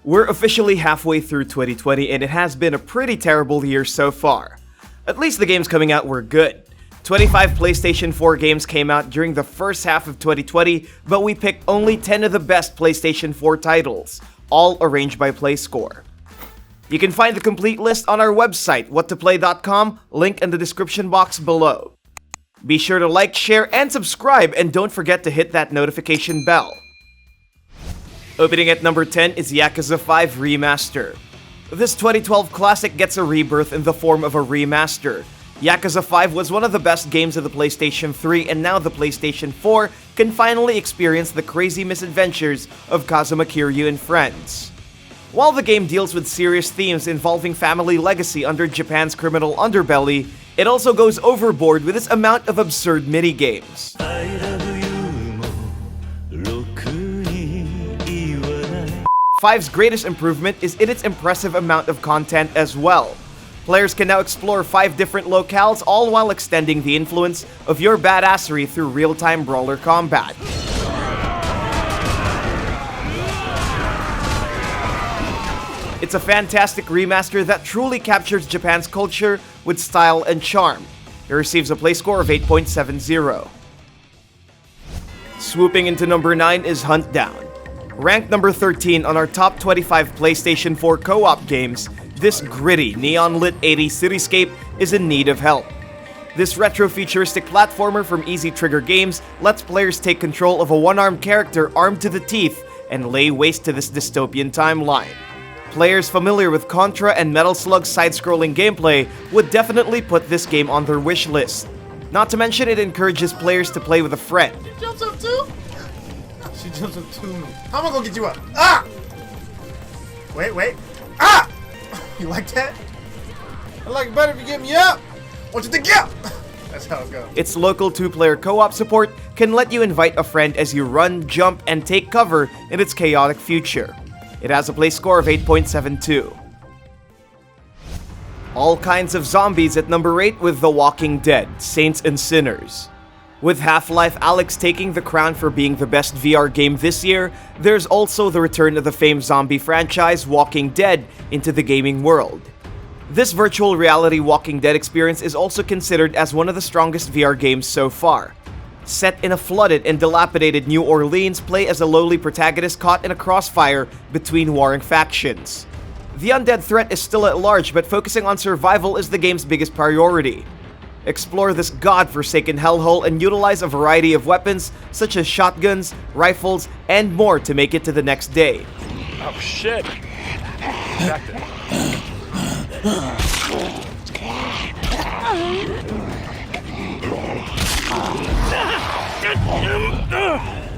We're officially halfway through 2020 and it has been a pretty terrible year so far. At least the games coming out were good. 25 PlayStation 4 games came out during the first half of 2020, but we picked only 10 of the best PlayStation 4 titles, all arranged by PlayScore. You can find the complete list on our website, whattoplay.com, link in the description box below. Be sure to like, share, and subscribe, and don't forget to hit that notification bell. Opening at number 10 is Yakuza 5 Remaster. This 2012 classic gets a rebirth in the form of a remaster. Yakuza 5 was one of the best games of the PlayStation 3, and now the PlayStation 4 can finally experience the crazy misadventures of Kazuma Kiryu and friends. While the game deals with serious themes involving family legacy under Japan's criminal underbelly, it also goes overboard with its amount of absurd minigames. Five's greatest improvement is in its impressive amount of content as well. Players can now explore 5 different locales, all while extending the influence of your badassery through real-time brawler combat. It's a fantastic remaster that truly captures Japan's culture with style and charm. It receives a play score of 8.70. Swooping into number 9 is HUNTDOWN. Ranked number 13 on our top 25 PlayStation 4 co-op games, this gritty, neon-lit 80s cityscape is in need of help. This retro-futuristic platformer from Easy Trigger Games lets players take control of a one-armed character armed to the teeth and lay waste to this dystopian timeline. Players familiar with Contra and Metal Slug's side-scrolling gameplay would definitely put this game on their wish list. Not to mention it encourages players to play with a friend. She jumps up too? She jumps up to me. How am I gonna get you up? Ah! Wait. Ah! You like that? I like it better if you get me up. I want you to get up. That's how it goes. Its local 2-player co-op support can let you invite a friend as you run, jump, and take cover in its chaotic future. It has a play score of 8.72. All kinds of zombies at number 8 with The Walking Dead, Saints and Sinners. With Half-Life Alyx taking the crown for being the best VR game this year, there's also the return of the famed zombie franchise Walking Dead into the gaming world. This virtual reality Walking Dead experience is also considered as one of the strongest VR games so far. Set in a flooded and dilapidated New Orleans, play as a lowly protagonist caught in a crossfire between warring factions. The undead threat is still at large, but focusing on survival is the game's biggest priority. Explore this god-forsaken hellhole and utilize a variety of weapons such as shotguns, rifles, and more to make it to the next day. Oh shit!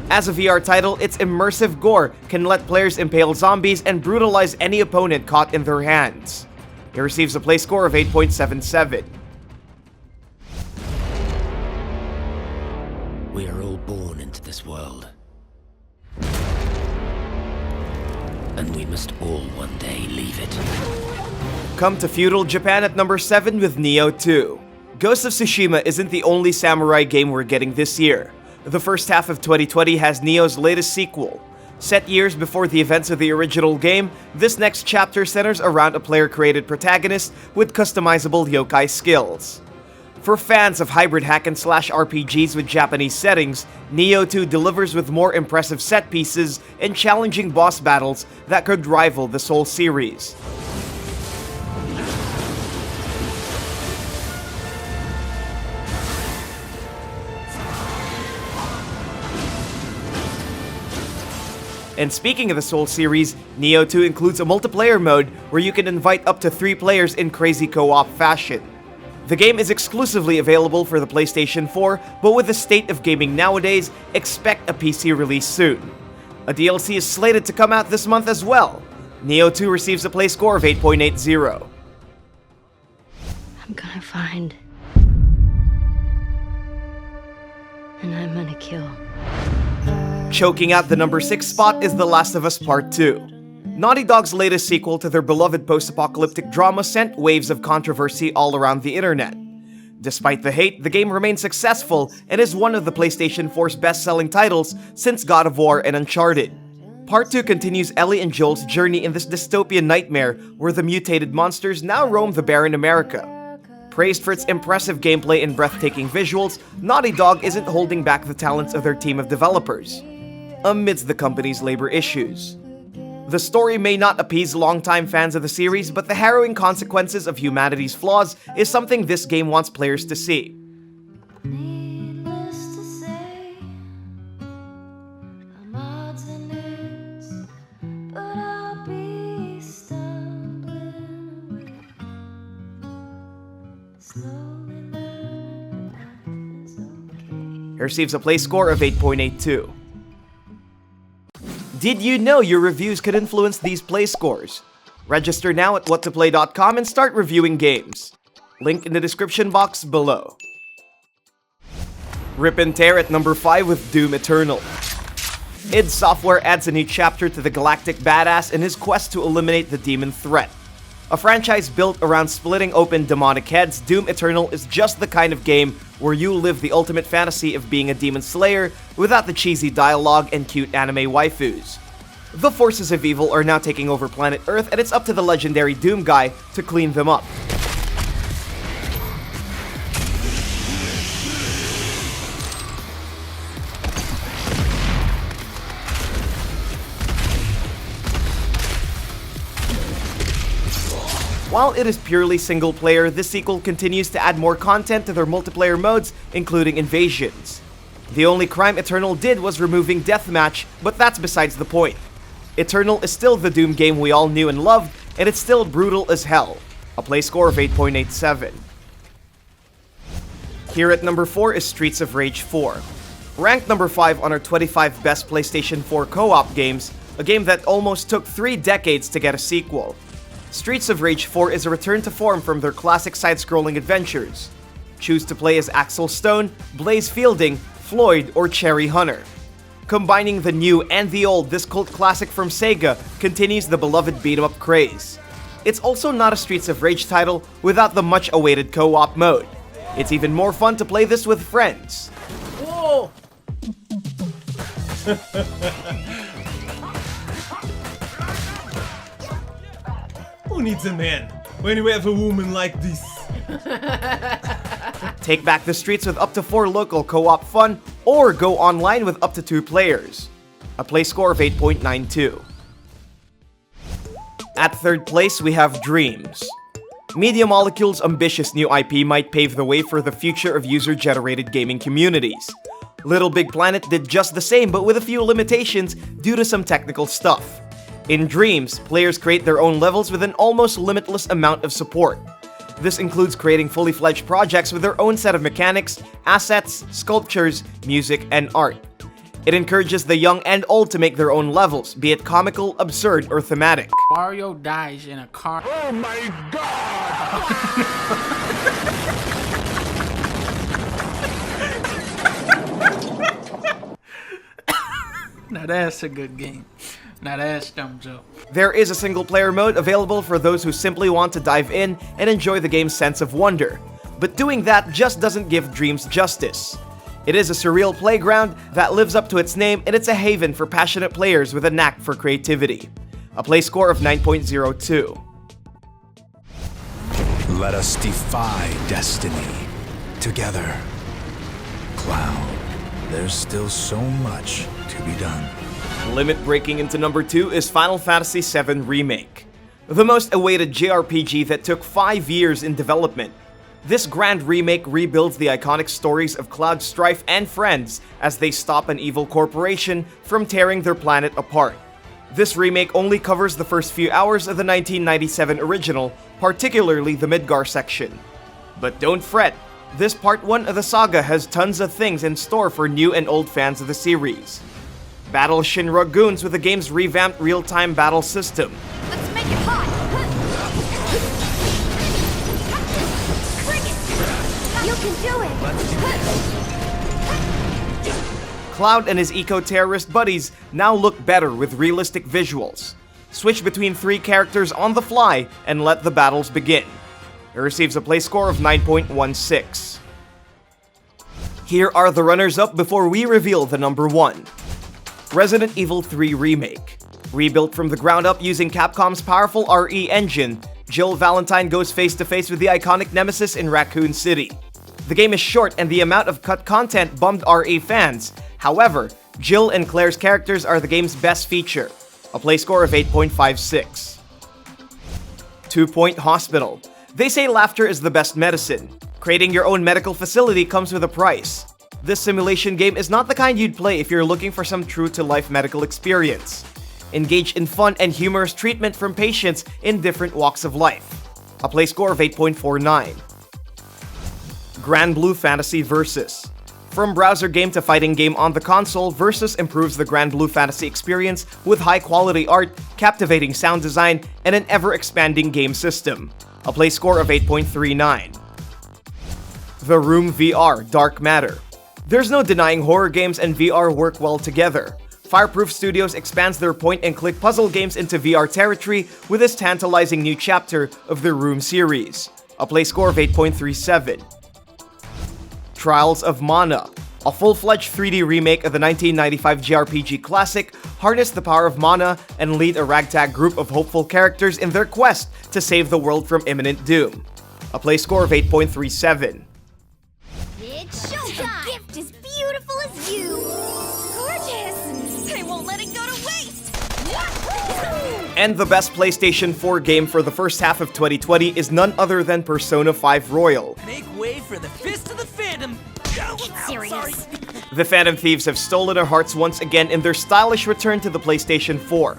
As a VR title, its immersive gore can let players impale zombies and brutalize any opponent caught in their hands. It receives a play score of 8.77. We are all born into this world. And we must all one day leave it. Come to feudal Japan at number 7 with Nioh 2. Ghost of Tsushima isn't the only samurai game we're getting this year. The first half of 2020 has Nioh's latest sequel. Set years before the events of the original game, this next chapter centers around a player-created protagonist with customizable yokai skills. For fans of hybrid hack-and-slash RPGs with Japanese settings, Nioh 2 delivers with more impressive set pieces and challenging boss battles that could rival the Soul series. And speaking of the Soul series, Nioh 2 includes a multiplayer mode where you can invite up to 3 players in crazy co-op fashion. The game is exclusively available for the PlayStation 4, but with the state of gaming nowadays, expect a PC release soon. A DLC is slated to come out this month as well. Nioh 2 receives a play score of 8.80. I'm gonna find. And I'm gonna kill. Choking out the number 6 spot is The Last of Us Part 2. Naughty Dog's latest sequel to their beloved post-apocalyptic drama sent waves of controversy all around the internet. Despite the hate, the game remains successful and is one of the PlayStation 4's best-selling titles since God of War and Uncharted. Part 2 continues Ellie and Joel's journey in this dystopian nightmare where the mutated monsters now roam the barren America. Praised for its impressive gameplay and breathtaking visuals, Naughty Dog isn't holding back the talents of their team of developers amidst the company's labor issues. The story may not appease longtime fans of the series, but the harrowing consequences of humanity's flaws is something this game wants players to see. Needless to say, I'm odds and ends, but I'll be stumbling away, slowly learning life is okay. It receives a play score of 8.82. Did you know your reviews could influence these play scores? Register now at whattoplay.com and start reviewing games. Link in the description box below. Rip and tear at number 5 with Doom Eternal. id Software adds a new chapter to the galactic badass in his quest to eliminate the demon threat. A franchise built around splitting open demonic heads, Doom Eternal is just the kind of game where you live the ultimate fantasy of being a demon slayer without the cheesy dialogue and cute anime waifus. The forces of evil are now taking over planet Earth, and it's up to the legendary Doom guy to clean them up. While it is purely single player, this sequel continues to add more content to their multiplayer modes, including invasions. The only crime Eternal did was removing Deathmatch, but that's besides the point. Eternal is still the Doom game we all knew and loved, and it's still brutal as hell. A play score of 8.87. Here at number 4 is Streets of Rage 4. Ranked number 5 on our 25 best PlayStation 4 co-op games, a game that almost took 3 decades to get a sequel. Streets of Rage 4 is a return to form from their classic side-scrolling adventures. Choose to play as Axel Stone, Blaze Fielding, Floyd, or Cherry Hunter. Combining the new and the old, this cult classic from Sega continues the beloved beat-em-up craze. It's also not a Streets of Rage title without the much-awaited co-op mode. It's even more fun to play this with friends. Whoa! Who needs a man when you have a woman like this? Take back the streets with up to 4 local co-op fun, or go online with up to 2 players. A play score of 8.92. At third place, we have Dreams. Media Molecule's ambitious new IP might pave the way for the future of user-generated gaming communities. Little Big Planet did just the same, but with a few limitations due to some technical stuff. In Dreams, players create their own levels with an almost limitless amount of support. This includes creating fully fledged projects with their own set of mechanics, assets, sculptures, music, and art. It encourages the young and old to make their own levels, be it comical, absurd, or thematic. Mario dies in a car. Oh my god! Now that's a good game. Now that's thumbs up. There is a single-player mode available for those who simply want to dive in and enjoy the game's sense of wonder. But doing that just doesn't give Dreams justice. It is a surreal playground that lives up to its name, and it's a haven for passionate players with a knack for creativity. A play score of 9.02. Let us defy destiny together. Cloud, there's still so much to be done. Limit breaking into number 2 is Final Fantasy VII Remake. The most awaited JRPG that took 5 years in development. This grand remake rebuilds the iconic stories of Cloud, Strife, and friends as they stop an evil corporation from tearing their planet apart. This remake only covers the first few hours of the 1997 original, particularly the Midgar section. But don't fret, this part 1 of the saga has tons of things in store for new and old fans of the series. Battle Shinra goons with the game's revamped real-time battle system. Let's make it hot! Bring it! You can do it! Cloud and his eco-terrorist buddies now look better with realistic visuals. Switch between 3 characters on the fly and let the battles begin. It receives a play score of 9.16. Here are the runners-up before we reveal the number 1. Resident Evil 3 Remake. Rebuilt from the ground up using Capcom's powerful RE engine, Jill Valentine goes face to face with the iconic nemesis in Raccoon City. The game is short and the amount of cut content bummed RE fans. However, Jill and Claire's characters are the game's best feature. A play score of 8.56. 2 Point Hospital. They say laughter is the best medicine. Creating your own medical facility comes with a price. This simulation game is not the kind you'd play if you're looking for some true-to-life medical experience. Engage in fun and humorous treatment from patients in different walks of life. A play score of 8.49. Granblue Fantasy Versus. From browser game to fighting game on the console, Versus improves the Granblue Fantasy experience with high-quality art, captivating sound design, and an ever-expanding game system. A play score of 8.39. The Room VR Dark Matter. There's no denying horror games and VR work well together. Fireproof Studios expands their point-and-click puzzle games into VR territory with this tantalizing new chapter of the Room series. A play score of 8.37. Trials of Mana. A full-fledged 3D remake of the 1995 JRPG classic, harness the power of mana and lead a ragtag group of hopeful characters in their quest to save the world from imminent doom. A play score of 8.37. It's showtime! The gift is beautiful as you! Gorgeous! I won't let it go to waste! Yahoo! And the best PlayStation 4 game for the first half of 2020 is none other than Persona 5 Royal. Make way for the Fist of the Phantom! Get serious! The Phantom Thieves have stolen our hearts once again in their stylish return to the PlayStation 4.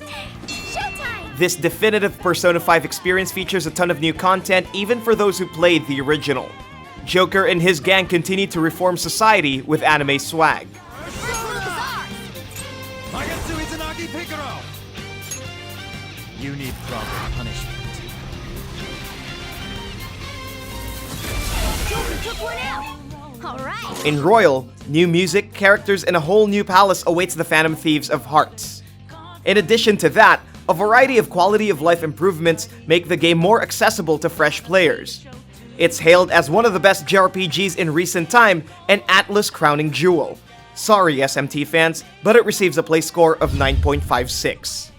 Showtime! This definitive Persona 5 experience features a ton of new content even for those who played the original. Joker and his gang continue to reform society with anime swag. You need proper punishment. Joker took one out! Alright! In Royal, new music, characters, and a whole new palace awaits the Phantom Thieves of Hearts. In addition to that, a variety of quality of life improvements make the game more accessible to fresh players. It's hailed as one of the best JRPGs in recent time, an Atlas crowning jewel. Sorry SMT fans, but it receives a play score of 9.56.